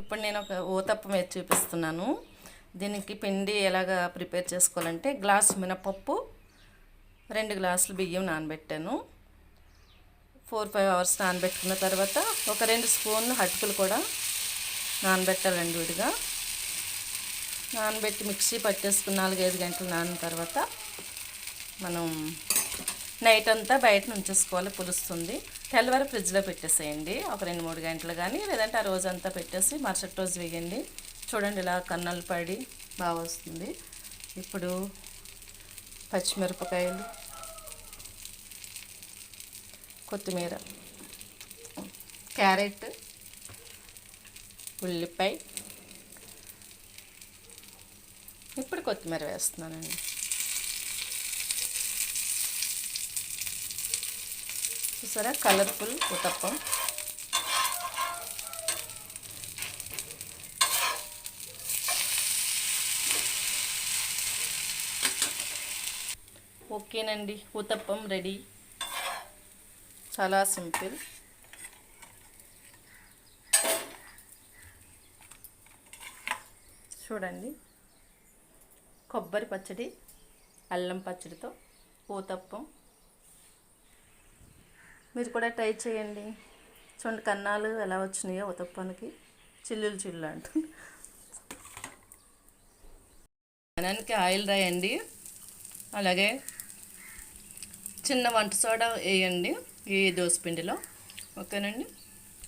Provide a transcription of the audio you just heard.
ఇప్పుడు నేను ఒక ఊతప్పం వేసి చూపిస్తున్నాను. దీనికి పిండి ఎలాగా ప్రిపేర్ చేసుకోవాలంటే, గ్లాసు మినపప్పు, 2 గ్లాసులు బియ్యం నానబెట్టాను. 4-5 అవర్స్ నానబెట్టుకున్న తర్వాత ఒక 2 స్పూన్లు అటుకులు కూడా నానబెట్టాలండి విడిగా. నానబెట్టి మిక్సీ పట్టేసుకున్న 4-5 గంటలు నానిన తర్వాత మనం నైట్ అంతా బయట ఉంచేసుకోవాలి, పులుస్తుంది. తెల్లవారి ఫ్రిడ్జ్లో పెట్టేసేయండి ఒక 2-3 గంటలు, కానీ లేదంటే ఆ రోజంతా పెట్టేసి మరుసటి రోజు వేయండి. చూడండి ఇలా కన్నలు పడి బాగా వస్తుంది. ఇప్పుడు పచ్చిమిరపకాయలు, కొత్తిమీర, క్యారెట్, ఉల్లిపాయ, ఇప్పుడు కొత్తిమీర వేస్తున్నానండి. చూసారా కలర్ఫుల్ ఉతప్పం. ఓకేనండి, ఉతప్పం రెడీ. చాలా సింపుల్. చూడండి, కొబ్బరి పచ్చడి, అల్లం పచ్చడితో ఊతప్పం. మీరు కూడా ట్రై చేయండి. చూడండి కన్నాలు ఎలా వచ్చినాయో ఊతప్పానికి, చిల్లులు చిల్లు అంటుంది. అన్నానికి ఆయిల్ రాయండి, అలాగే చిన్న వంట సోడా వేయండి ఈ దోసపిండిలో. ఓకేనండి.